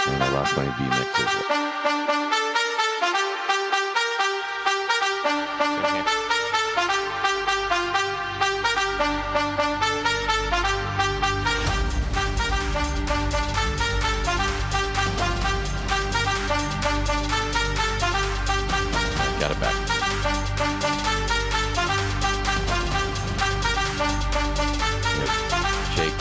And I lost my V-mix as well. Got it back. Jake,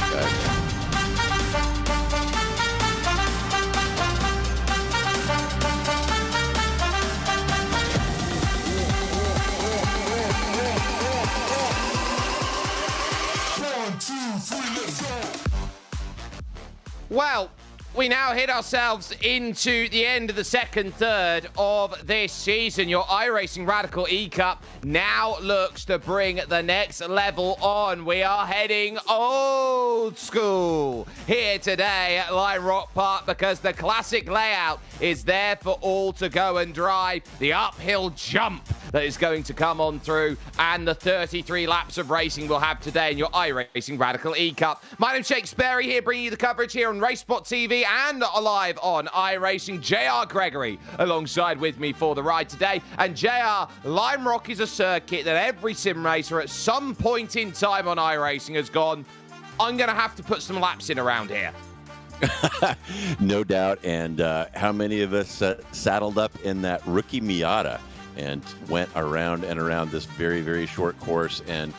Well, we now hit ourselves into the end of the second third of this season. Your iRacing Radical E-Cup now looks to bring the next level on. We are heading old school here today at Lime Rock Park because the classic layout is there for all to go and drive. The uphill jump that is going to come on through, and the 33 laps of racing we'll have today in your iRacing Radical E-Cup. My name's Jake Sperry here, bringing you the coverage here on RaceSpot TV and live on iRacing. JR Gregory alongside with me for the ride today. And JR, Lime Rock is a circuit that every sim racer at some point in time on iRacing has gone, I'm going to have to put some laps in around here. no doubt. And how many of us saddled up in that rookie Miata and went around and around this very, very short course? And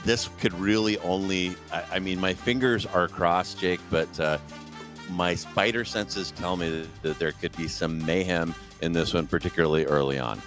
this could really only, I mean, my fingers are crossed, Jake, but my spider senses tell me that there could be some mayhem in this one, particularly early on.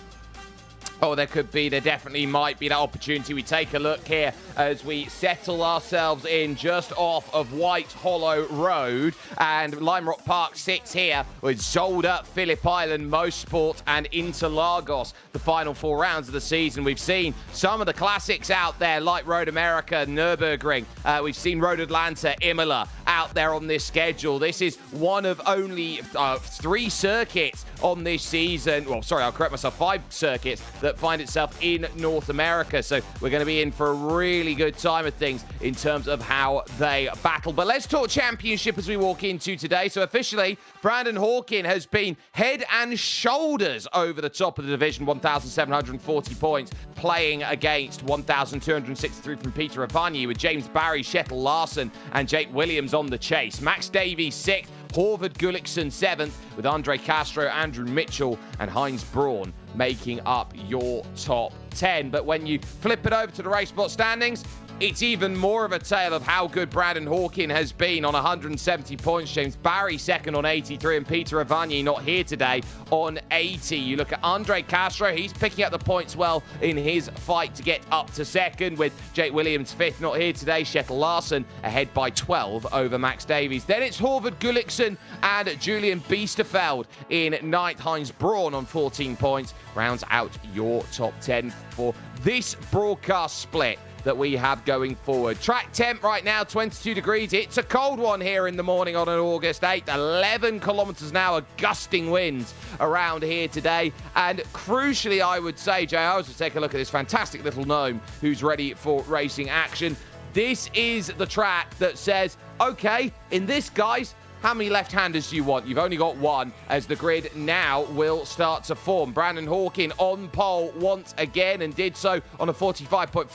Oh, there could be. There definitely might be that opportunity. We take a look here as we settle ourselves in just off of White Hollow Road. And Lime Rock Park sits here with Zolder, Phillip Island, Mosport, and Interlagos. The final 4 rounds of the season. We've seen some of the classics out there, like Road America, Nürburgring. We've seen Road Atlanta, Imola out there on this schedule. This is one of only 3 circuits on this season. Well, sorry, I'll correct myself. 5 circuits that find itself in North America. So we're going to be in for a really good time of things in terms of how they battle. But let's talk championship as we walk into today. So officially, Brandon Hawkin has been head and shoulders over the top of the division, 1,740 points, playing against 1,263 from Peter Avani, with James Barry, Shettle Larson, and Jake Williams on the chase. Max Davies 6th, Horvath Gullikson 7th, with Andre Castro, Andrew Mitchell, and Heinz Braun making up your top 10. But when you flip it over to the RaceSpot standings, it's even more of a tale of how good Brandon Hawkin has been on 170 points. James Barry second on 83, and Peter Avani not here today on 80. You look at Andre Castro, he's picking up the points well in his fight to get up to second, with Jake Williams 5th, not here today. Shettle Larson ahead by 12 over Max Davies. Then it's Horvath Gullikson and Julian Biesterfeld in 9th. Heinz Braun on 14 points rounds out your top 10 for this broadcast split that we have going forward. Track temp right now, 22 degrees. It's a cold one here in the morning on an August 8th. 11 kilometers an hour, gusting winds around here today. And crucially, I would say, JR, as we take a look at this fantastic little gnome who's ready for racing action, this is the track that says, okay, in this, guys, how many left-handers do you want? You've only got one, as the grid now will start to form. Brandon Hawkin on pole once again, and did so on a 45.493.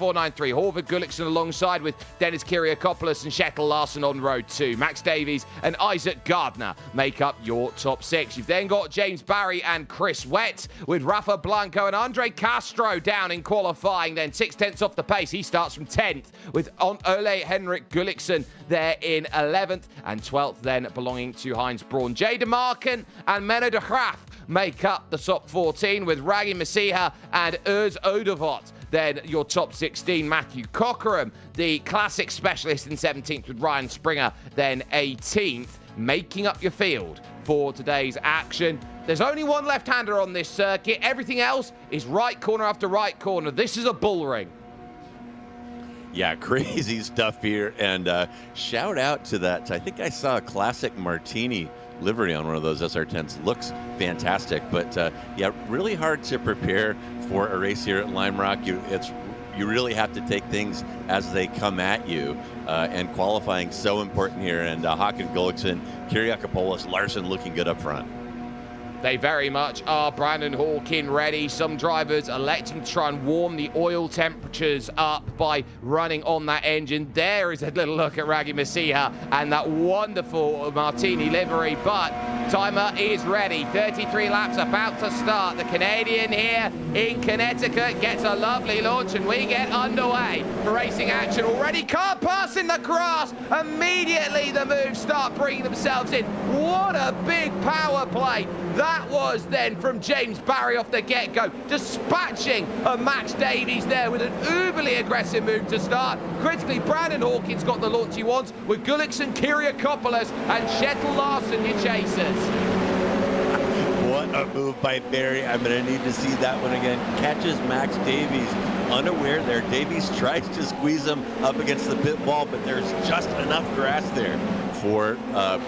Horvath Gullikson alongside with Dennis Kiriakopoulos and Shettle Larson on road 2. Max Davies and Isaac Gardner make up your top 6. You've then got James Barry and Chris Wett, with Rafa Blanco and Andre Castro down in qualifying, then 6/10 off the pace. He starts from 10th, with Ole Henrik Gullikson there in 11th, and 12th then belonging to Heinz Braun. Jay DeMarken and Menno de Graaf make up the top 14, with Raggy Masiha and Urs Odovot. Then your top 16, Matthew Cockerham, the classic specialist, in 17th, with Ryan Springer, then 18th, making up your field for today's action. There's only one left-hander on this circuit. Everything else is right corner after right corner. This is a bull ring. Yeah, crazy stuff here. And shout out to that. I think I saw a classic Martini livery on one of those SR10s. Looks fantastic. But yeah, really hard to prepare for a race here at Lime Rock. It's you really have to take things as they come at you, and qualifying so important here. And Hakan Gullikson, Kyriakopoulos, Larson looking good up front. They very much are. Brandon Hawkin ready. Some drivers electing to try and warm the oil temperatures up by running on that engine. There is a little look at Raggy Masiha and that wonderful Martini livery, but timer is ready. 33 laps about to start. The Canadian here in Connecticut gets a lovely launch, and we get underway for racing action already. Car passing the grass. Immediately the moves start bringing themselves in. What a big power play that was then from James Barry off the get-go, dispatching a Max Davies there with an uberly aggressive move to start. Critically, Brandon Hawkins got the launch he wants with Gullikson, Kyriakopoulos and Kjetil Larsen, your chasers. What a move by Barry. I'm going to need to see that one again. Catches Max Davies unaware there. Davies tries to squeeze him up against the pit wall, but there's just enough grass there for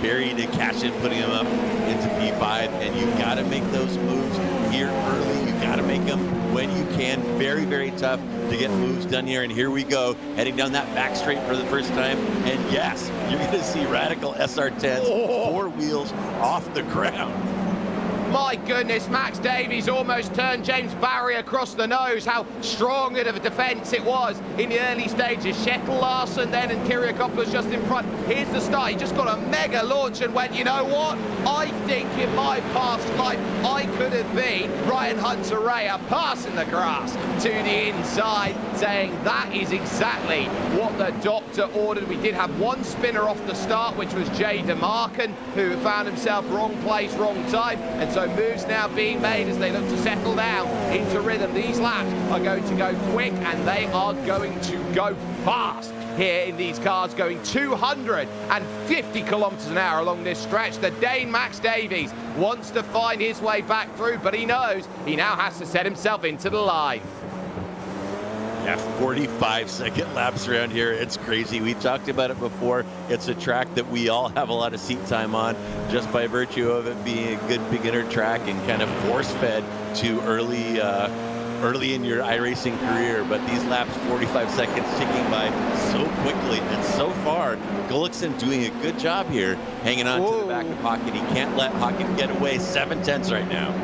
Barry to catch it, putting him up into P5. And you got to make those moves here early. You got to make them when you can. Very, very tough to get moves done here. And here we go, heading down that back straight for the first time. And yes, you're going to see radical SR10s, four wheels off the ground. My goodness, Max Davies almost turned James Barry across the nose. How strong of a defence it was in the early stages. Kjetil Larsen then and Kyriakopoulos just in front. Here's the start. He just got a mega launch and went, you know what? I think in my past life, I could have been Ryan Hunter-Reyer passing the grass to the inside, saying that is exactly what the doctor ordered. We did have one spinner off the start, which was Jay DeMarkin, who found himself wrong place, wrong time. And so moves now being made as they look to settle down into rhythm. These laps are going to go quick, and they are going to go fast here in these cars, going 250 kilometers an hour along this stretch. The Dane Max Davies wants to find his way back through, but he knows he now has to set himself into the line. Yeah, 45-second laps around here. It's crazy. We talked about it before. It's a track that we all have a lot of seat time on, just by virtue of it being a good beginner track and kind of force-fed to early in your iRacing career. But these laps, 45 seconds ticking by so quickly. And so far, Gullikson doing a good job here, hanging on to the back of Hakan. He can't let Hakan get away. 7/10 right now.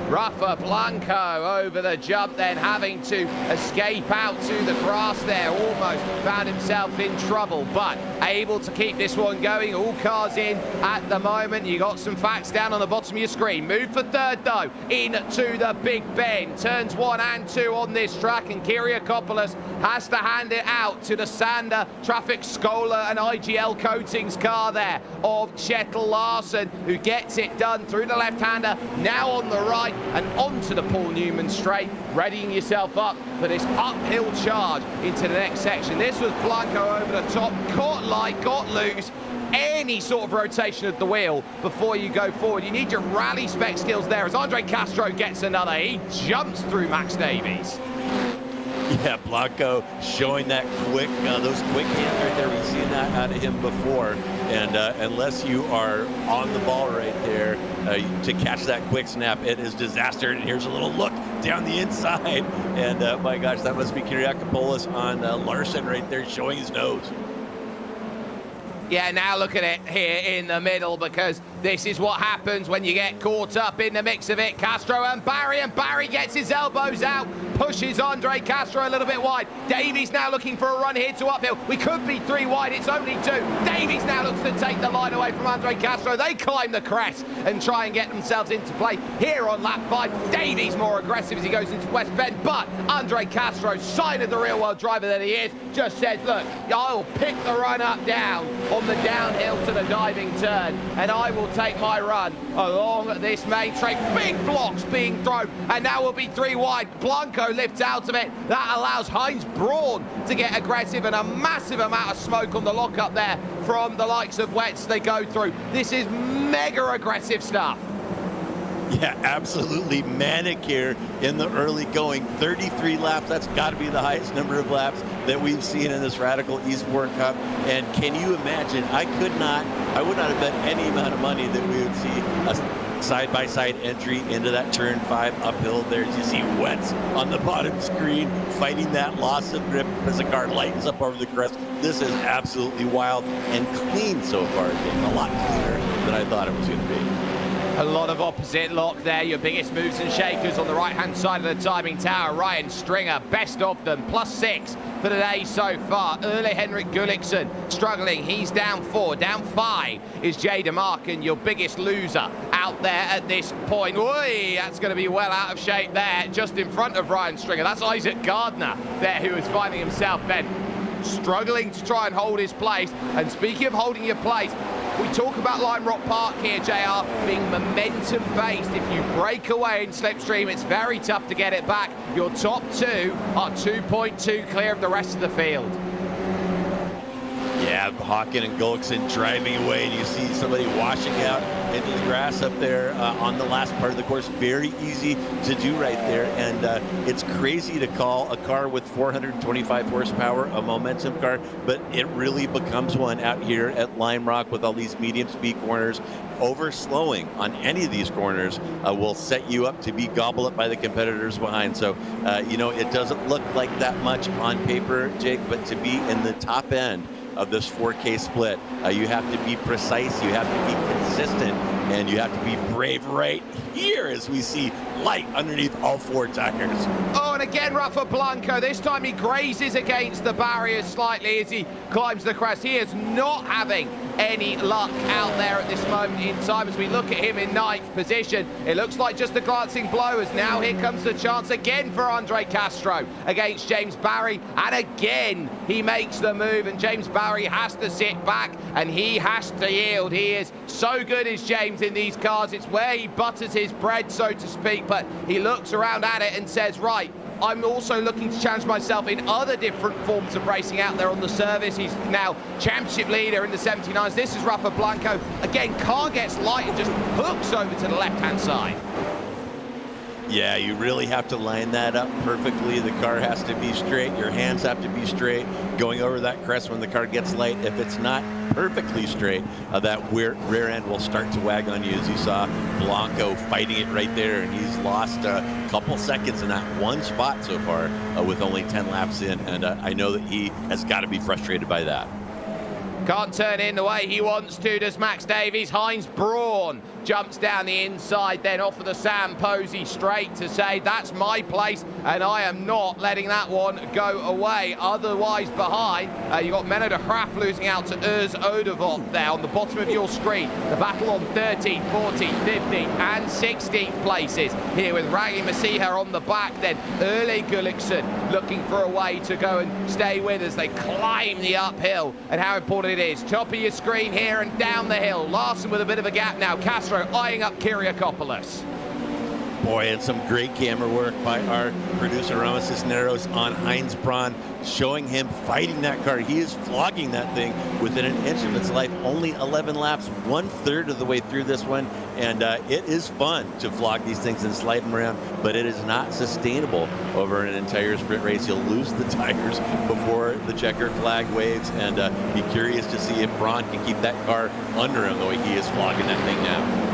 Rafa Blanco over the jump, then having to escape out to the grass there. Almost found himself in trouble, but able to keep this one going. All cars in at the moment. You got some facts down on the bottom of your screen. Move for third, though, into the Big Bend. Turns 1 and 2 on this track, and Kyriakopoulos has to hand it out to the Sander Traffic Scholar and IGL Coatings car there of Kjetil Larsen, who gets it done through the left-hander, now on the right, and onto the Paul Newman straight, readying yourself up for this uphill charge into the next section. This was Blanco over the top, caught light, got loose. Any sort of rotation of the wheel before you go forward. You need your rally spec skills there as Andre Castro gets another. He jumps through Max Davies. Yeah, Blanco showing that quick, those quick hands right there. We've seen that out of him before. And unless you are on the ball right there to catch that quick snap, it is disaster. And here's a little look down the inside. And my gosh, that must be Kyriakopoulos on Larsen right there showing his nose. Yeah, now look at it here in the middle, because this is what happens when you get caught up in the mix of it. Castro and Barry gets his elbows out, pushes Andre Castro a little bit wide. Davies now looking for a run here to uphill. We could be 3 wide, it's only 2. Davies now looks to take the line away from Andre Castro. They climb the crest and try and get themselves into play here on lap 5. Davies more aggressive as he goes into West Bend, but Andre Castro, sign of the real world driver that he is, just says, look, I'll pick the run up down on the downhill to the diving turn, and I will take my run along this main straight. Big blocks being thrown, and now we'll be 3 wide. Blanco lifts out of it. That allows Heinz Braun to get aggressive, and a massive amount of smoke on the lockup there from the likes of Wets they go through. This is mega aggressive stuff. Yeah, absolutely manic here in the early going. 33 laps, that's got to be the highest number of laps that we've seen in this Radical Esports Cup. And can you imagine, I would not have bet any amount of money that we would see a side-by-side entry into that turn 5 uphill there. You see Wentz on the bottom screen fighting that loss of grip as the car lightens up over the crest. This is absolutely wild and clean so far. A lot cleaner than I thought it was going to be. A lot of opposite lock there. Your biggest moves and shakers on the right-hand side of the timing tower. Ryan Stringer, best of them, +6 for the day so far. Ole Henrik Gulliksen struggling. He's down 4. Down 5 is Jay DeMarkin, your biggest loser out there at this point. Oy, that's going to be well out of shape there, just in front of Ryan Stringer. That's Isaac Gardner there, who is finding himself, Ben, struggling to try and hold his place. And speaking of holding your place, we talk about Lime Rock Park here, JR, being momentum-based. If you break away in slipstream, it's very tough to get it back. Your top 2 are 2.2 clear of the rest of the field. Yeah, Hawken and Gulliksen driving away, and you see somebody washing out into the grass up there on the last part of the course. Very easy to do right there, and it's crazy to call a car with 425 horsepower a momentum car, but it really becomes one out here at Lime Rock with all these medium speed corners. Over-slowing on any of these corners will set you up to be gobbled up by the competitors behind. So, you know, it doesn't look like that much on paper, Jake, but to be in the top end of this 4K split, you have to be precise, you have to be consistent, and you have to be brave right here as we see light underneath all 4 tires. Oh, and again, Rafa Blanco. This time he grazes against the barriers slightly as he climbs the crest. He is not having any luck out there at this moment in time. As we look at him in 9th position, it looks like just a glancing blow, as now here comes the chance again for Andre Castro against James Barry, and again he makes the move, and James Barry has to sit back and he has to yield. He is so good as James in these cars. It's where he butters his bread, so to speak, but he looks around at it and says, right, I'm also looking to challenge myself in other different forms of racing out there on the service. He's now championship leader in the 79s. This is Rafa Blanco. Again, car gets light and just hooks over to the left-hand side. Yeah, you really have to line that up perfectly. The car has to be straight. Your hands have to be straight. Going over that crest when the car gets light, if it's not perfectly straight, that rear end will start to wag on you, as you saw Blanco fighting it right there, and he's lost a couple seconds in that one spot so far with only 10 laps in, and I know that he has got to be frustrated by that. Can't turn in the way he wants to, does Max Davies. Heinz Braun jumps down the inside, then off of the Sam Posey straight to say, that's my place, and I am not letting that one go away. Otherwise behind, you've got Menno de Graaf losing out to Urs Odevot there on the bottom of your screen. The battle on 13th, 14th, 15th, and 16th places here with Raggy Masiha on the back, then Ole Gulliksen looking for a way to go and stay with as they climb the uphill, and how important it is. Top of your screen here and down the hill. Larson with a bit of a gap now. Castro eyeing up Kiriakopoulos. Boy, and some great camera work by our producer Ramos Cisneros on Heinz Braun, showing him fighting that car. He is flogging that thing within an inch of its life. Only 11 laps, 1/3 of the way through this one, and it is fun to flog these things and slide them around, but it is not sustainable over an entire sprint race. You'll lose the tires before the checkered flag waves, and be curious to see if Braun can keep that car under him the way he is flogging that thing now.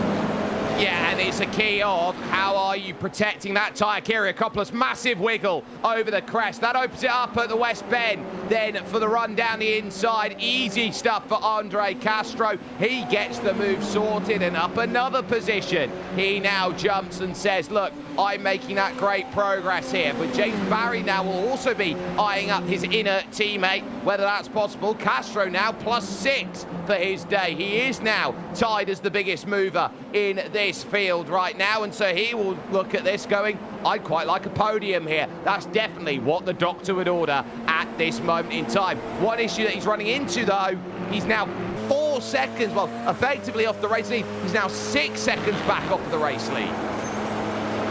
Yeah, and it's a key of how are you protecting that tyre. Kiriakopoulos, massive wiggle over the crest. That opens it up at the West Bend. Then for the run down the inside, easy stuff for Andre Castro. He gets the move sorted and up another position. He now jumps and says, look, I'm making that great progress here. But James Barry now will also be eyeing up his inner teammate, whether that's possible. Castro now +6 for his day. He is now tied as the biggest mover in this field right now, and so he will look at this going, I'd quite like a podium here. That's definitely what the doctor would order at this moment in time. One issue that he's running into, though, he's now 4 seconds, well, effectively off the race lead. He's now 6 seconds back off of the race lead.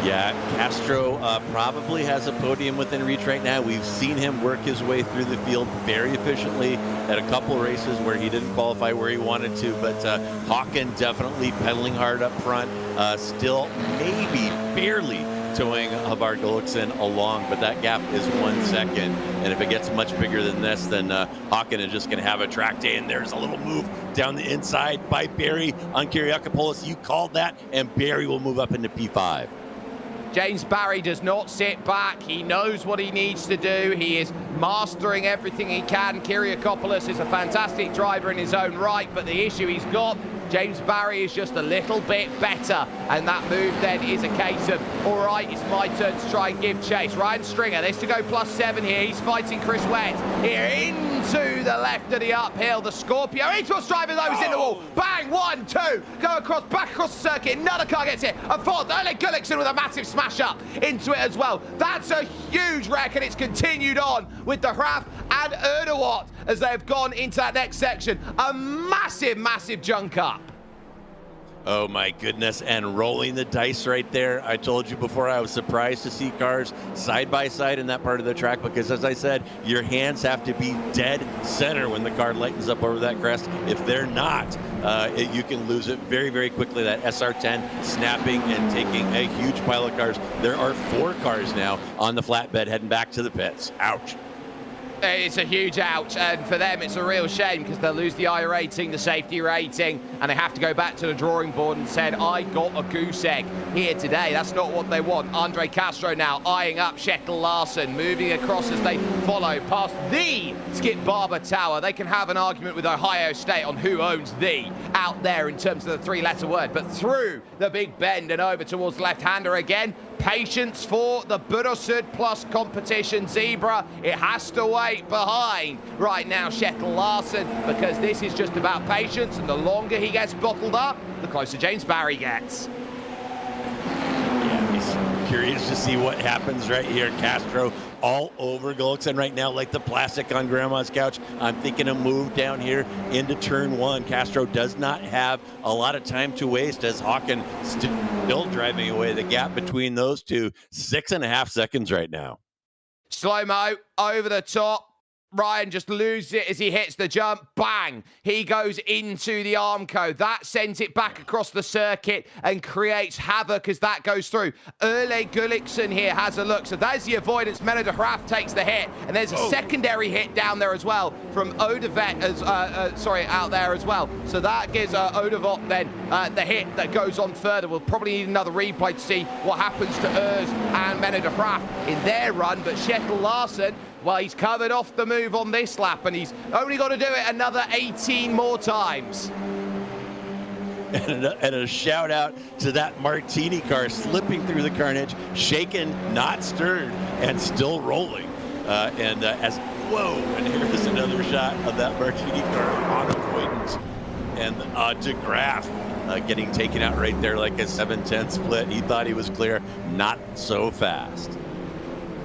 Yeah, Castro probably has a podium within reach right now. We've seen him work his way through the field very efficiently at a couple races where he didn't qualify where he wanted to, but Hawken definitely pedaling hard up front, still maybe barely towing Havar Gullikson along, but that gap is 1 second. And if it gets much bigger than this, then Hawken is just going to have a track day. And there's a little move down the inside by Barry on Kyriakopoulos. You called that, and Barry will move up into P5. James Barry does not sit back. He knows what he needs to do. He is mastering everything he can. Kyriakopoulos is a fantastic driver in his own right, but the issue he's got, James Barry is just a little bit better, and that move then is a case of, all right, it's my turn to try and give chase. Ryan Stringer, there's to go +7 here. He's fighting Chris Wett here into the left of the uphill. The Scorpio into a driver those in the wall. Bang, 1, 2, go across, back across the circuit. Another car gets it. A fourth, Ole Gullikson with a massive smash up into it as well. That's a huge wreck, and it's continued on with the Hraf and Erdewot as they've gone into that next section. A massive, massive junk up. Oh my goodness, and rolling the dice right there. I told you before, I was surprised to see cars side by side in that part of the track, because as I said, your hands have to be dead center when the car lightens up over that crest. If they're not, you can lose it very, very quickly. That SR10 snapping and taking a huge pile of cars. There are 4 cars now on the flatbed heading back to the pits. Ouch. It's a huge ouch, and for them it's a real shame because they'll lose the rating, the safety rating, and they have to go back to the drawing board and said, I got a goose egg here today. That's not what they want. Andre Castro now eyeing up Kjetil Larsen, moving across as they follow past the Skip Barber Tower. They can have an argument with Ohio State on who owns the out there in terms of the 3-letter word, but through the big bend and over towards the left-hander again. Patience for the Burosud Plus competition zebra. It has to wait behind right now Kjetil Larsen, because this is just about patience, and the longer he gets bottled up, the closer James Barry gets. Yeah, he's curious to see what happens right here. Castro all over Gullikson right now like the plastic on Grandma's couch. I'm thinking a move down here into turn 1. Castro does not have a lot of time to waste as Hawken still driving away. The gap between those two, 6.5 seconds right now. Slow-mo over the top. Ryan just loses it as he hits the jump. Bang! He goes into the Armco. That sends it back across the circuit and creates havoc as that goes through. Ole Gullikson here has a look. So there's the avoidance. Meno de Graaf takes the hit. And there's a secondary hit down there as well from Odevet, out there as well. So that gives Odevot then the hit that goes on further. We'll probably need another replay to see what happens to Urs and Meno de Graaf in their run. But Kjetil Larsen, well, he's covered off the move on this lap, and he's only got to do it another 18 more times. And a shout out to that Martini car slipping through the carnage, shaken, not stirred, and still rolling. Whoa, and here's another shot of that Martini car on avoidance. And de Graaf getting taken out right there like a 7-10 split. He thought he was clear, not so fast.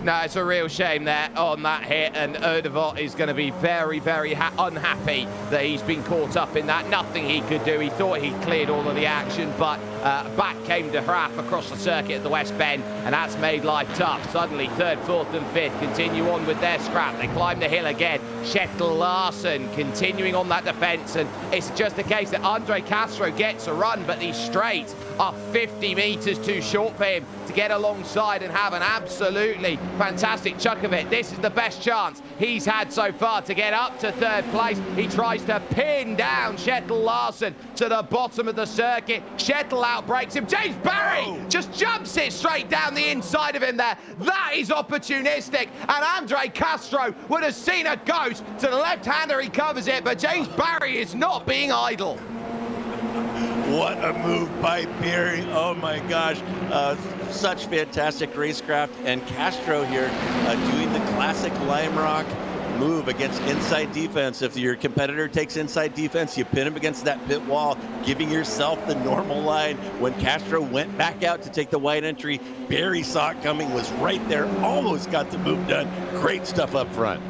No, it's a real shame there on that hit, and Erdevot is going to be very, very unhappy that he's been caught up in that. Nothing he could do. He thought he'd cleared all of the action, but back came de Graaf across the circuit at the West Bend, and that's made life tough. Suddenly, 3rd, 4th, and 5th continue on with their scrap. They climb the hill again. Kjetil Larsen continuing on that defence, and it's just a case that Andre Castro gets a run, but these straights are 50 metres too short for him to get alongside and have an absolutely fantastic chuck of it. This is the best chance he's had so far to get up to 3rd place. He tries to pin down Kjetil Larsen to the bottom of the circuit. Kjetil outbreaks him. James Barry just jumps it straight down the inside of him there. That is opportunistic, and Andre Castro would have seen a ghost. To the left-hander, he covers it, but James Barry is not being idle. What a move by Barry. Oh my gosh. Such fantastic racecraft. And Castro here doing the classic Lime Rock move against inside defense. If your competitor takes inside defense, you pin him against that pit wall, giving yourself the normal line. When Castro went back out to take the wide entry, Barry saw it coming, was right there, almost got the move done. Great stuff up front.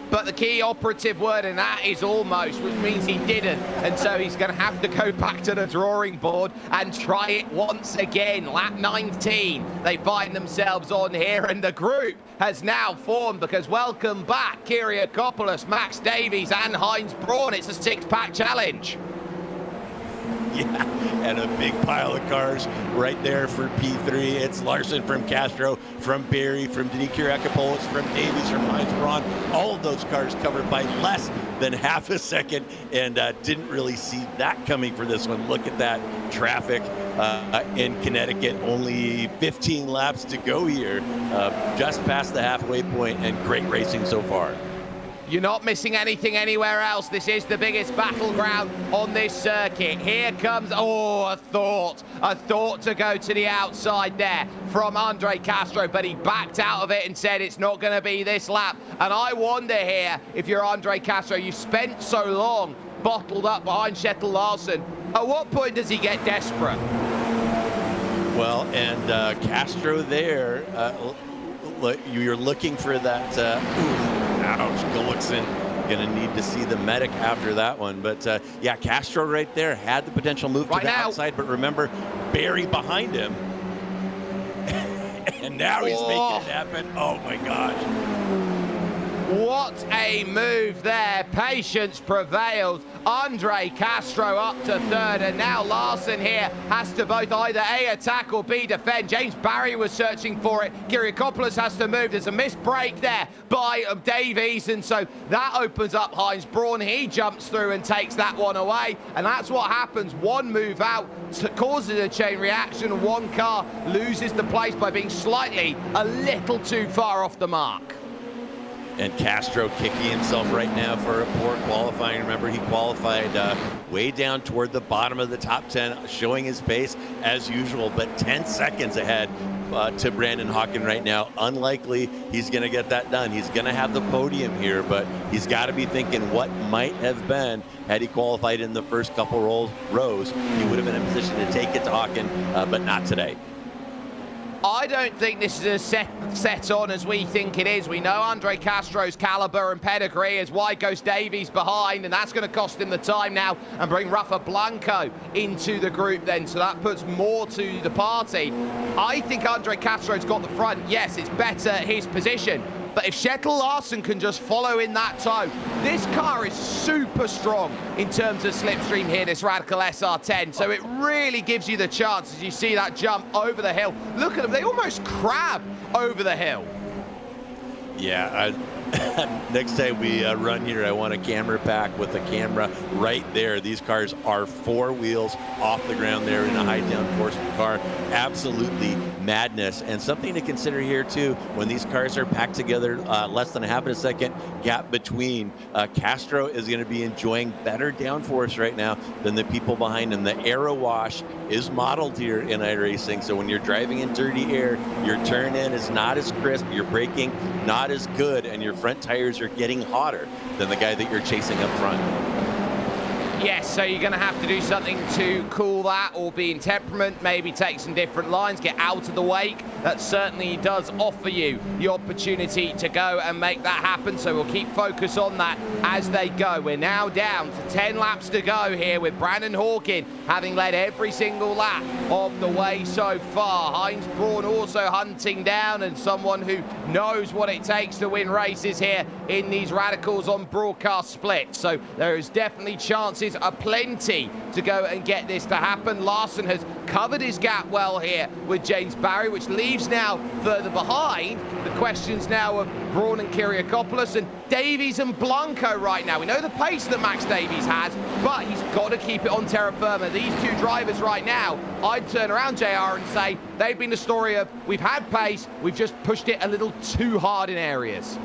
But the key operative word in that is almost, which means he didn't. And so he's going to have to go back to the drawing board and try it once again. Lap 19, they find themselves on here, and the group has now formed because welcome back, Kyriakopoulos, Max Davies, and Heinz Braun. It's a six-pack challenge. Yeah, and a big pile of cars right there for P3. It's Larson from Castro, from Barry, from Denis Kyriakopoulos, from Davies, from Heinz Braun. All of those cars covered by less than half a second, and didn't really see that coming for this one. Look at that traffic in Connecticut. Only 15 laps to go here, just past the halfway point, and great racing so far. You're not missing anything anywhere else. This is the biggest battleground on this circuit. Here comes, a thought to go to the outside there from Andre Castro, but he backed out of it and said it's not going to be this lap. And I wonder here, if you're Andre Castro, you spent so long bottled up behind Kjetil Larsen. At what point does he get desperate? Well, and Castro there, you're looking for that, ouch, Gullickson gonna need to see the medic after that one. But yeah, Castro right there had the potential move to the outside, but remember, Barry behind him. And now he's making it happen. Oh my gosh. What a move there. Patience prevails. Andre Castro up to third, and now Larson here has to both either A, attack, or B, defend. James Barry was searching for it. Kyriakopoulos has to move. There's a missed break there by Davies, and so that opens up Heinz Braun. He jumps through and takes that one away, and that's what happens. One move out causes a chain reaction. One car loses the place by being a little too far off the mark. And Castro kicking himself right now for a poor qualifying. Remember, he qualified way down toward the bottom of the top 10, showing his pace as usual, but 10 seconds ahead to Brandon Hawken right now. Unlikely he's going to get that done. He's going to have the podium here, but he's got to be thinking what might have been had he qualified in the first couple rows. He would have been in a position to take it to Hawken, but not today. I don't think this is as set on as we think it is. We know Andre Castro's caliber and pedigree, as wide goes Davies behind, and that's going to cost him the time now and bring Rafa Blanco into the group then, so that puts more to the party. I think Andre Castro's got the front. Yes, it's better his position, but if Kjetil Larsen can just follow in that tow, this car is super strong in terms of slipstream here, this Radical SR10. So it really gives you the chance as you see that jump over the hill. Look at them, they almost crab over the hill. Yeah, next time we run here, I want a camera pack with a camera right there. These cars are four wheels off the ground there in a high downforce car. Absolutely madness. And something to consider here too, when these cars are packed together, less than a half of a second gap between, Castro is going to be enjoying better downforce right now than the people behind him. The aero wash is modeled here in iRacing, so when you're driving in dirty air, your turn in is not as crisp, your braking not as good, and your front tires are getting hotter than the guy that you're chasing up front. Yes, so you're going to have to do something to cool that, or be in temperament, maybe take some different lines, get out of the wake. That certainly does offer you the opportunity to go and make that happen, so we'll keep focus on that as they go. We're now down to 10 laps to go here with Brandon Hawken having led every single lap of the way so far. Heinz Braun also hunting down, and someone who knows what it takes to win races here in these Radicals on broadcast split. So there is definitely chances aplenty to go and get this to happen. Larson has covered his gap well here with James Barry, which leaves now further behind the questions now of Braun and Kyriakopoulos and Davies and Blanco right now. We know the pace that Max Davies has, but he's got to keep it on terra firma. These two drivers right now, I'd turn around, JR, and say they've been the story of we've had pace, we've just pushed it a little too hard in areas.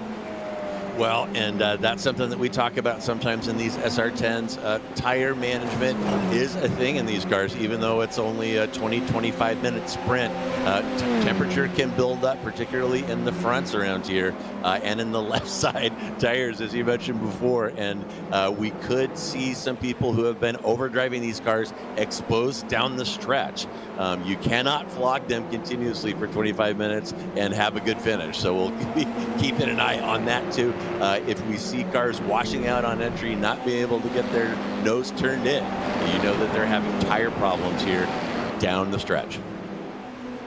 Well, and that's something that we talk about sometimes in these SR10s. Tire management is a thing in these cars, even though it's only a 20-25 minute sprint. Temperature can build up, particularly in the fronts around here and in the left side tires, as you mentioned before. And we could see some people who have been overdriving these cars exposed down the stretch. You cannot flog them continuously for 25 minutes and have a good finish. So we'll be keeping an eye on that too. if we see cars washing out on entry, not being able to get their nose turned in, you know that they're having tire problems here down the stretch.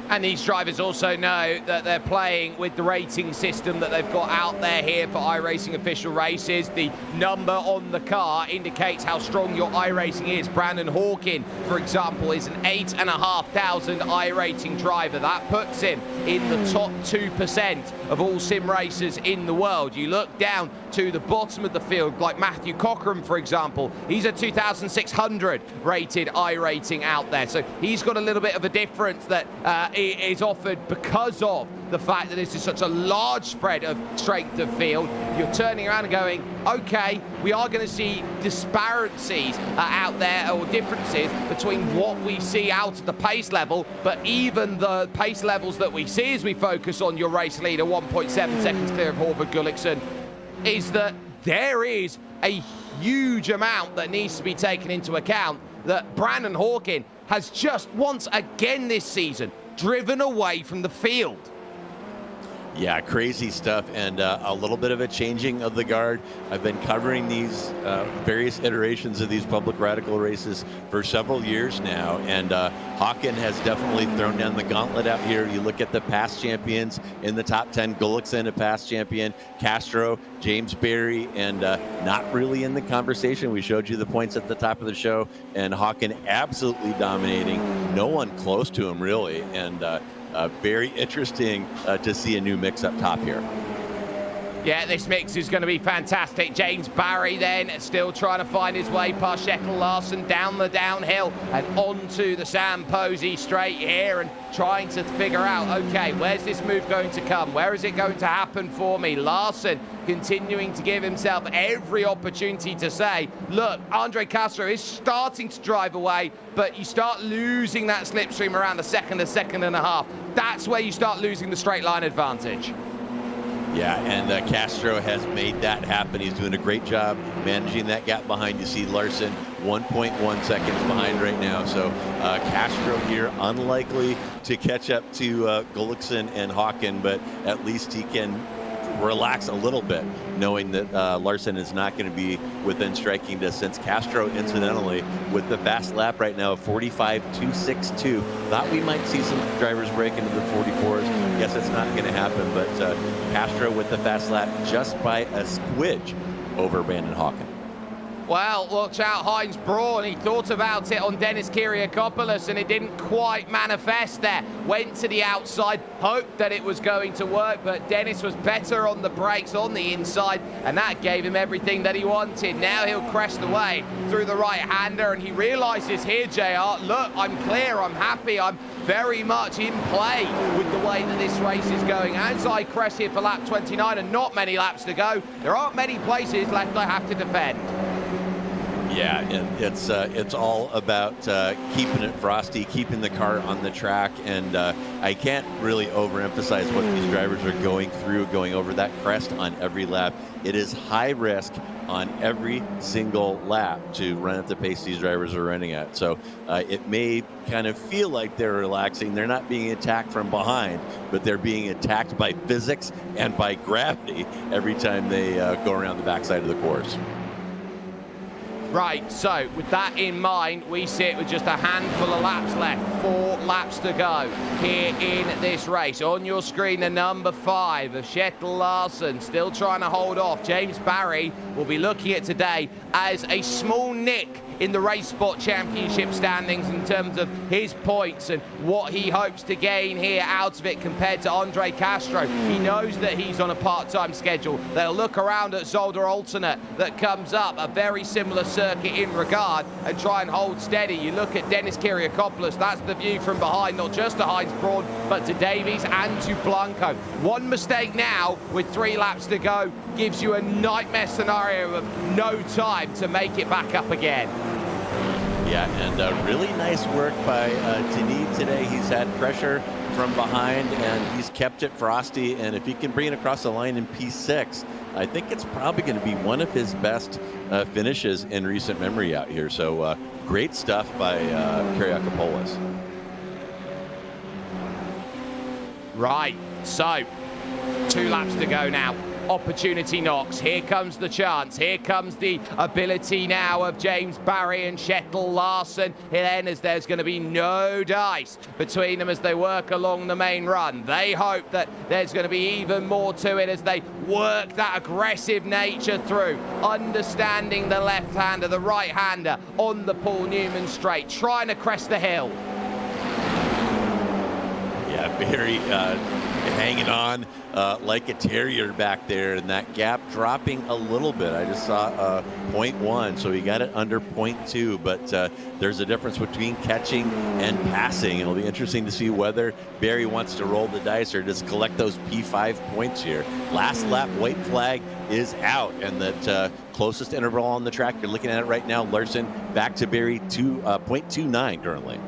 And these drivers also know that they're playing with the rating system that they've got out there here for iRacing official races. The number on the car indicates how strong your iRacing is. Brandon Hawkin, for example, is an 8,500 iRating driver. That puts him in the top 2% of all sim racers in the world. You look down to the bottom of the field, like Matthew Cochran, for example. He's a 2,600 rated iRating out there. So he's got a little bit of a difference that is offered because of the fact that this is such a large spread of strength of field. You're turning around and going, okay, we are going to see disparities out there, or differences between what we see out at the pace level, but even the pace levels that we see as we focus on your race leader, 1.7 seconds clear of Horvath Gullikson, is that there is a huge amount that needs to be taken into account, that Brandon Hawkin has just once again this season driven away from the field. Yeah, crazy stuff, and a little bit of a changing of the guard. I've been covering these various iterations of these public radical races for several years now, and Hawkin has definitely thrown down the gauntlet out here. You look at the past champions in the top 10, Gullikson, a past champion, Castro, James Barry, and not really in the conversation. We showed you the points at the top of the show, and Hawkin absolutely dominating. No one close to him, really, and very interesting to see a new mix up top here. Yeah, this mix is going to be fantastic. James Barry then still trying to find his way past Kjetil Larsen down the downhill and onto the Sam Posey straight here, and trying to figure out, okay, where's this move going to come? Where is it going to happen for me? Larsen continuing to give himself every opportunity to say, look, Andre Castro is starting to drive away, but you start losing that slipstream around a second and a half. That's where you start losing the straight line advantage. Yeah, and Castro has made that happen. He's doing a great job managing that gap behind. You see Larsen 1.1 seconds behind right now. So Castro here unlikely to catch up to Gullikson and Hawkin, but at least he can relax a little bit, knowing that Larsen is not going to be within striking distance. Castro, incidentally, with the fast lap right now of 45.262, thought we might see some drivers break into the 44s. Guess it's not going to happen, but Castro with the fast lap just by a squidge over Brandon Hawkin. Well, watch out, Heinz Braun. He thought about it on Dennis Kiriakopoulos, and it didn't quite manifest there. Went to the outside, hoped that it was going to work, but Dennis was better on the brakes on the inside, and that gave him everything that he wanted. Now he'll crest away through the right-hander, and he realizes here, JR, look, I'm clear, I'm happy, I'm very much in play with the way that this race is going. As I crest here for lap 29, and not many laps to go, there aren't many places left I have to defend. Yeah, and it's all about keeping it frosty, keeping the car on the track, and I can't really overemphasize what these drivers are going through, going over that crest on every lap. It is high risk on every single lap to run at the pace these drivers are running at. So it may kind of feel like they're relaxing. They're not being attacked from behind, but they're being attacked by physics and by gravity every time they go around the backside of the course. Right, so with that in mind, we sit with just a handful of laps left, 4 laps to go here in this race. On your screen, the number 5 of Kjetil Larsen, still trying to hold off. James Barry will be looking at today as a small nick in the Race Spot Championship standings in terms of his points and what he hopes to gain here out of it compared to Andre Castro. He knows that he's on a part-time schedule. They'll look around at Zolder Alternate that comes up, a very similar circuit in regard, and try and hold steady. You look at Dennis Kiriakopoulos, that's the view from behind, not just to Heinz Braun, but to Davies and to Blanco. One mistake now with 3 laps to go gives you a nightmare scenario of no time to make it back up again. Yeah, and really nice work by Denis today. He's had pressure from behind, and he's kept it frosty. And if he can bring it across the line in P6, I think it's probably going to be one of his best finishes in recent memory out here. So great stuff by Kiriakopoulos. Right, so 2 laps to go now. opportunity knocks. Here comes the chance. Here comes the ability now of James Barry and Kjetil Larsen. Then, as there's going to be no dice between them as they work along the main run. They hope that there's going to be even more to it as they work that aggressive nature through, understanding the left-hander, the right-hander on the Paul Newman straight, trying to crest the hill. Yeah, Barry hanging on like a terrier back there, and that gap dropping a little bit. I just saw 0.1, so he got it under 0.2, but there's a difference between catching and passing. It'll be interesting to see whether Barry wants to roll the dice or just collect those P5 points here. Last lap, white flag is out, and that closest interval on the track, you're looking at it right now, Larson back to Barry, 0.29 currently.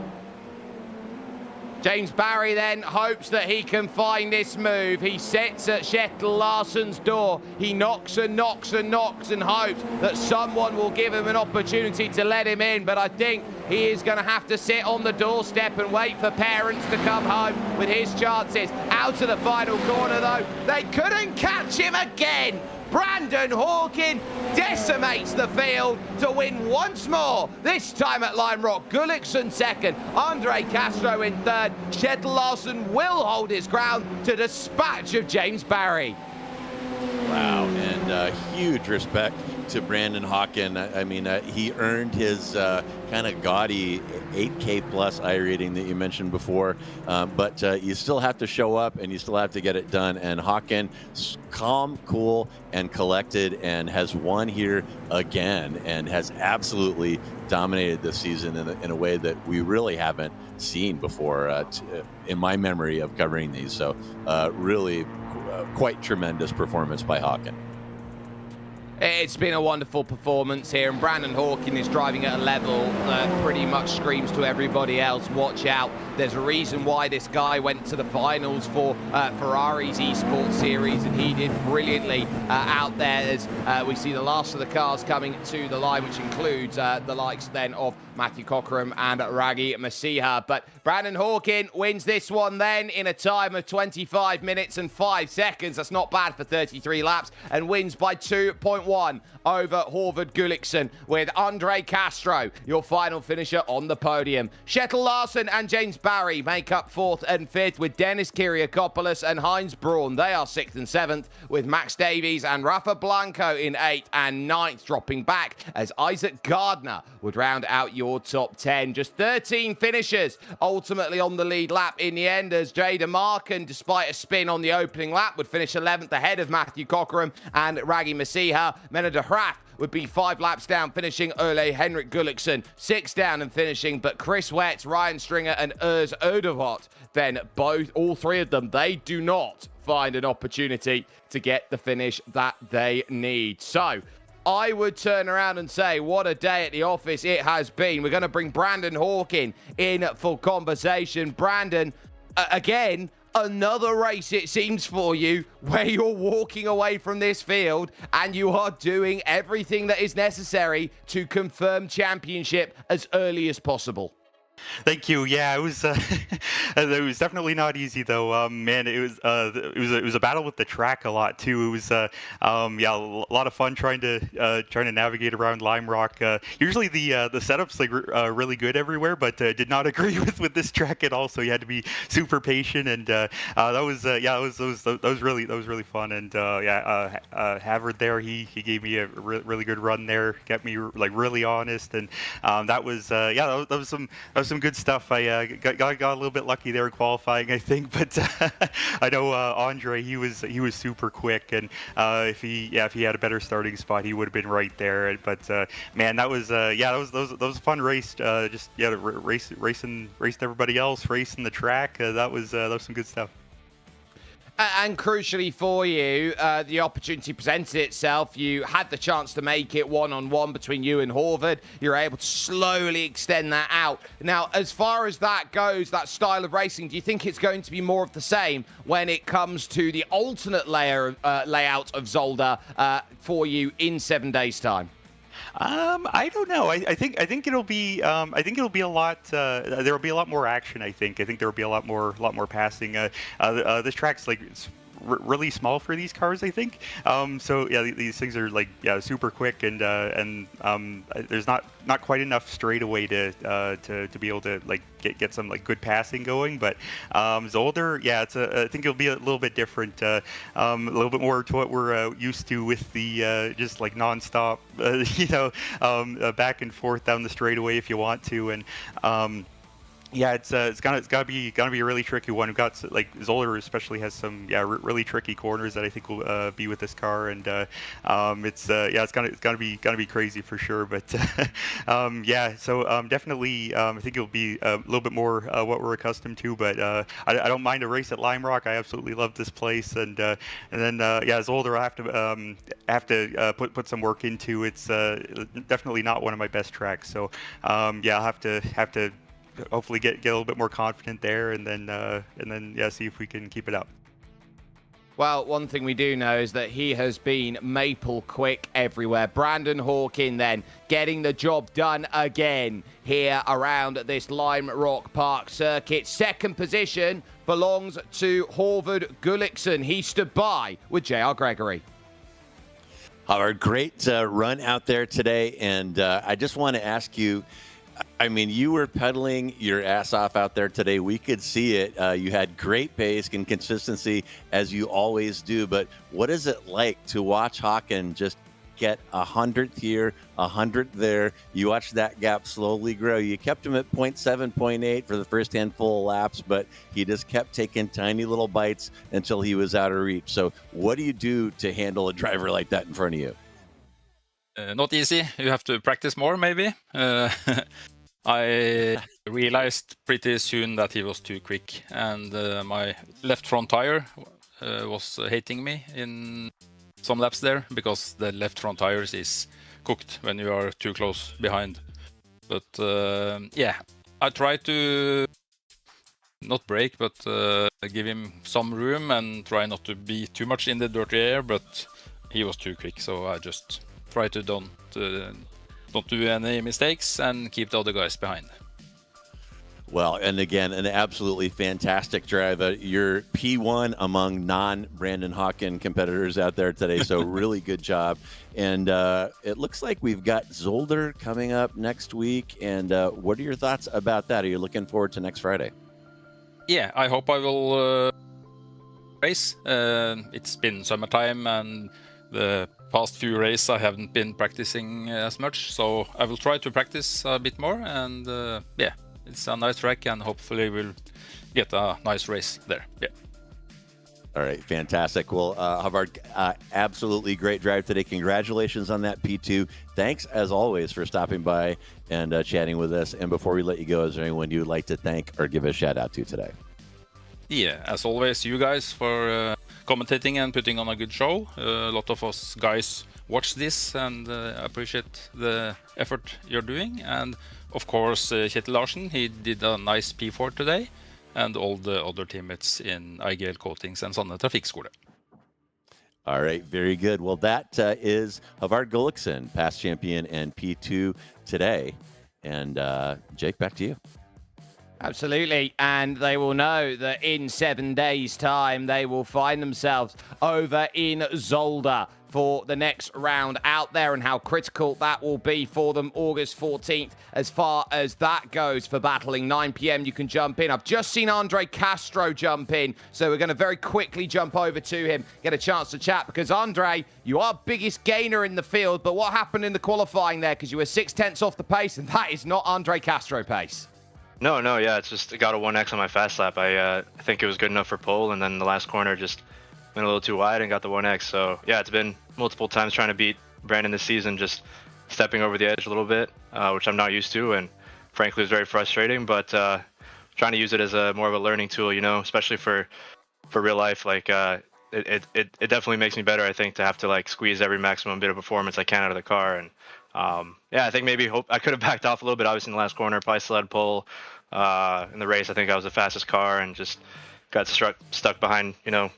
James Barry then hopes that he can find this move. He sits at Kjetil Larsen's door. He knocks and knocks and knocks and hopes that someone will give him an opportunity to let him in. But I think he is going to have to sit on the doorstep and wait for parents to come home with his chances. Out of the final corner, though, they couldn't catch him again. Brandon Hawkin decimates the field to win once more, this time at Lime Rock. Gullikson second, Andre Castro in third. Kjetil Larsen will hold his ground to dispatch of James Barry. Wow, and huge respect to Brandon Hawkin. I mean, he earned his kind of gaudy 8K plus iRating that you mentioned before, but you still have to show up and you still have to get it done. And Hawkin, calm, cool, and collected, and has won here again, and has absolutely dominated this season in a way that we really haven't seen before in my memory of covering these. So really quite tremendous performance by Hawkin. It's been a wonderful performance here, and Brandon Hawkin is driving at a level that pretty much screams to everybody else, watch out. There's a reason why this guy went to the finals for Ferrari's Esports series, and he did brilliantly out there as we see the last of the cars coming to the line, which includes the likes then of Matthew Cockerham and Raggy Masiha. But Brandon Hawkin wins this one then in a time of 25 minutes and 5 seconds. That's not bad for 33 laps, and wins by 2.1 over Horvath Gullikson, with Andre Castro, your final finisher, on the podium. Kjetil Larsen and James Barry make up 4th and 5th, with Dennis Kiriakopoulos and Heinz Braun. They are 6th and 7th, with Max Davies and Rafa Blanco in 8th and 9th, dropping back as Isaac Gardner would round out your top 10. Just 13 finishers ultimately on the lead lap in the end, as Jay DeMarkin, despite a spin on the opening lap, would finish 11th ahead of Matthew Cockerham and Raggy Masiha. Menno de Graaf would be 5 laps down, finishing Ole Henrik Gullikson 6 down and finishing, but Chris Wetz, Ryan Stringer and Urs Odervot, then all 3 of them, they do not find an opportunity to get the finish that they need. So I would turn around and say, what a day at the office it has been. We're going to bring Brandon Hawkin in for conversation. Brandon, again, another race, it seems, for you where you're walking away from this field and you are doing everything that is necessary to confirm championship as early as possible. Thank you. Yeah, it was it was definitely not easy though. Man, it was a battle with the track a lot too. It was yeah, a lot of fun trying to navigate around Lime Rock. Usually the setup's like really good everywhere, but did not agree with this track at all. So you had to be super patient, and that was really fun. And Havard there, he gave me a really good run there, kept me like really honest, and that was some good stuff. I got a little bit lucky there in qualifying, I think, but I know Andre, he was super quick, and if he had a better starting spot, he would have been right there. But man, that was a fun race. Racing everybody else, racing the track. That was some good stuff. And crucially for you, the opportunity presented itself. You had the chance to make it one-on-one between you and Horvath. You're able to slowly extend that out. Now, as far as that goes, that style of racing, do you think it's going to be more of the same when it comes to the alternate layout of Zolder for you in 7 days' time? I don't know. I think it'll be a lot. There'll be a lot more action. I think there will be a lot more passing. This track's like really small for these cars, I think. So yeah, these things are like super quick, and there's not quite enough straightaway to be able to like get some like good passing going. But Zolder, yeah, I think it'll be a little bit different, a little bit more to what we're used to with the just like nonstop, back and forth down the straightaway if you want to, and yeah, it's gotta be a really tricky one. We've got like Zoller especially has some really tricky corners that I think will be with this car, and it's gonna be crazy for sure. But so definitely I think it'll be a little bit more what we're accustomed to. But I don't mind a race at Lime Rock. I absolutely love this place, and then Zolder I have to put some work into. It's definitely not one of my best tracks. So I'll have to hopefully get a little bit more confident there, and then see if we can keep it up. Well, one thing we do know is that he has been maple quick everywhere. Brandon Hawkin then getting the job done again here around this Lime Rock Park circuit. Second position belongs to Horvard Gullikson. He stood by with JR Gregory. Our great run out there today, and I just want to ask you, I mean, you were pedaling your ass off out there today. We could see it. You had great pace and consistency, as you always do. But what is it like to watch Hawken just get 100th here, 100th there? You watch that gap slowly grow. You kept him at 0.7, 0.8 for the first handful of laps, but he just kept taking tiny little bites until he was out of reach. So what do you do to handle a driver like that in front of you? Not easy. You have to practice more, maybe. I realized pretty soon that he was too quick, and my left front tire was hating me in some laps there, because the left front tires is cooked when you are too close behind. But I try to not brake, but give him some room and try not to be too much in the dirty air, but he was too quick, so I just try to don't do any mistakes and keep the other guys behind. Well, and again, an absolutely fantastic drive. You're P1 among non-Brandon Hawken competitors out there today, so really good job. And it looks like we've got Zolder coming up next week. And what are your thoughts about that? Are you looking forward to next Friday? Yeah, I hope I will race. It's been summertime, and the past few races I haven't been practicing as much, so I will try to practice a bit more, and it's a nice track, and hopefully we'll get a nice race there. Yeah. All right, fantastic. Well, Havard, absolutely great drive today. Congratulations on that P2. Thanks, as always, for stopping by and chatting with us. And before we let you go, is there anyone you would like to thank or give a shout out to today? Yeah, as always, you guys for commentating and putting on a good show. A lot of us guys watch this and appreciate the effort you're doing. And of course, Kjetil Larsen, he did a nice P4 today, and all the other teammates in IGL Coatings and Sande Trafikkskole. All right, very good. Well, that is Havard Gullikson, past champion and P2 today. And Jake, back to you. Absolutely, and they will know that in 7 days' time they will find themselves over in Zolder for the next round out there, and how critical that will be for them August 14th. As far as that goes for battling, 9 p.m. you can jump in. I've just seen Andre Castro jump in, so we're going to very quickly jump over to him, get a chance to chat, because Andre, you are biggest gainer in the field, but what happened in the qualifying there? Because you were 0.6 off the pace, and that is not Andre Castro pace. No, yeah, it's just got a 1x on my fast lap. I think it was good enough for pole, and then the last corner just went a little too wide and got the 1x. So yeah, it's been multiple times trying to beat Brandon this season, just stepping over the edge a little bit, which I'm not used to, and frankly is very frustrating. But trying to use it as more of a learning tool, especially for real life. Like it definitely makes me better, I think, to have to like squeeze every maximum bit of performance I can out of the car. And I think maybe I could have backed off a little bit, obviously, in the last corner, probably still had pole. In the race, I think I was the fastest car and just got stuck behind, Kjetil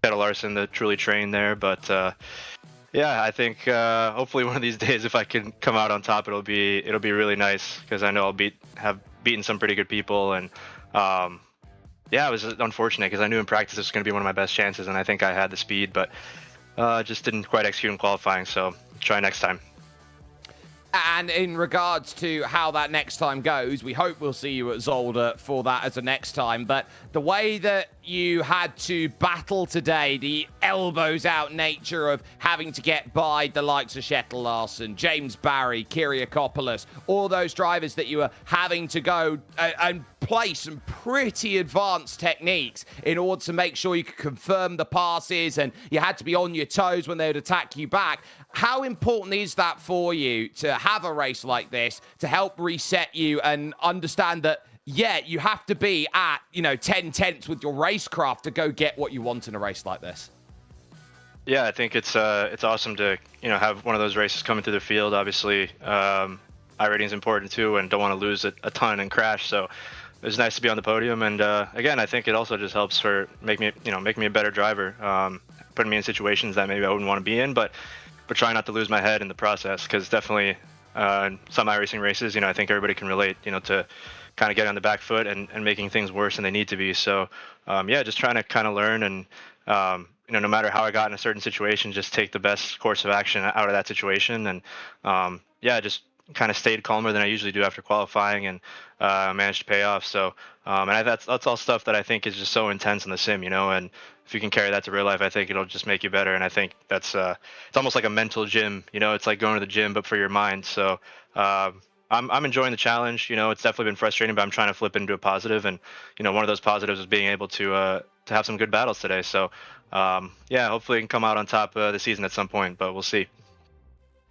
Larsen, the truly trained there. But I think hopefully one of these days, if I can come out on top, it'll be really nice, because I know I'll have beaten some pretty good people, and yeah, it was unfortunate because I knew in practice this was going to be one of my best chances, and I think I had the speed, but just didn't quite execute in qualifying. So try next time. And in regards to how that next time goes, we hope we'll see you at Zolder for that as a next time. But the way that you had to battle today, the elbows out nature of having to get by the likes of Shettle Larson, James Barry, Kyriakopoulos, all those drivers that you were having to go and play some pretty advanced techniques in order to make sure you could confirm the passes, and you had to be on your toes when they would attack you back. How important is that for you to have a race like this to help reset you and understand that, yeah, you have to be at, 10 tenths with your racecraft to go get what you want in a race like this? Yeah, I think it's awesome to have one of those races coming through the field. Obviously, iRating is important too, and don't want to lose a ton and crash. So it was nice to be on the podium. And again, I think it also just helps for make me a better driver, putting me in situations that maybe I wouldn't want to be in, but try not to lose my head in the process, because definitely some iRacing races, I think everybody can relate, to kind of get on the back foot and making things worse than they need to be. So yeah, just trying to kind of learn, and no matter how I got in a certain situation, just take the best course of action out of that situation. And yeah, just kind of stayed calmer than I usually do after qualifying, and managed to pay off. So that's all stuff that I think is just so intense in the sim, and if you can carry that to real life, I think it'll just make you better. And I think that's it's almost like a mental gym, it's like going to the gym but for your mind. So I'm enjoying the challenge. It's definitely been frustrating, but I'm trying to flip it into a positive, and one of those positives is being able to have some good battles today. So yeah, hopefully I can come out on top of the season at some point, but we'll see.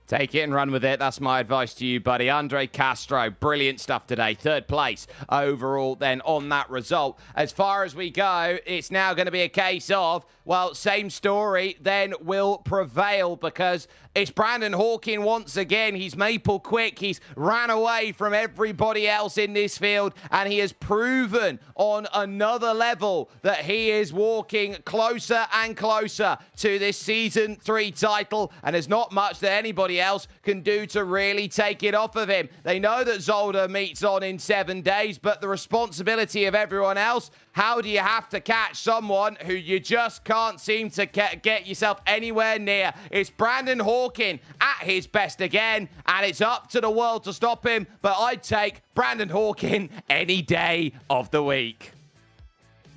Take it and run with it. That's my advice to you, buddy. Andre Castro, brilliant stuff today. 3rd place overall then on that result. As far as we go, it's now going to be a case of, well, same story then will prevail, because it's Brandon Hawkin once again. He's Maple quick. He's ran away from everybody else in this field, and he has proven on another level that he is walking closer and closer to this Season 3 title, and there's not much that anybody else can do to really take it off of him. They know that Zolder meets on in 7 days, but the responsibility of everyone else, how do you have to catch someone who you just can't seem to get yourself anywhere near? It's Brandon Hawkin at his best again, and it's up to the world to stop him, but I'd take Brandon Hawkin any day of the week.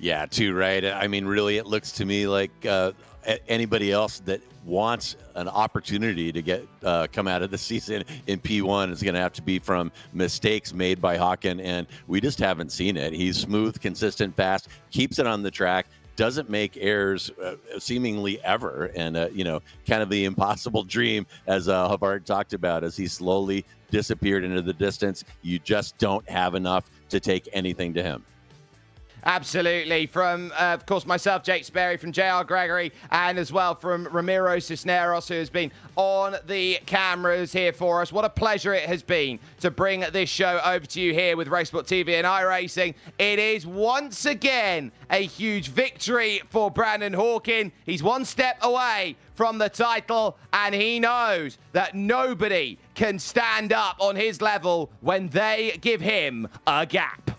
Yeah, too right. I mean, really, it looks to me like anybody else that wants an opportunity to get come out of the season in P1 is going to have to be from mistakes made by Hawkin, and we just haven't seen it. He's smooth, consistent, fast, keeps it on the track, doesn't make errors seemingly ever, and kind of the impossible dream, as Havard talked about, as he slowly disappeared into the distance. You just don't have enough to take anything to him. Absolutely. From, of course, myself, Jake Sperry, from JR Gregory, and as well from Ramiro Cisneros, who has been on the cameras here for us. What a pleasure it has been to bring this show over to you here with Racesport TV and iRacing. It is once again a huge victory for Brandon Hawkin. He's one step away from the title, and he knows that nobody can stand up on his level when they give him a gap.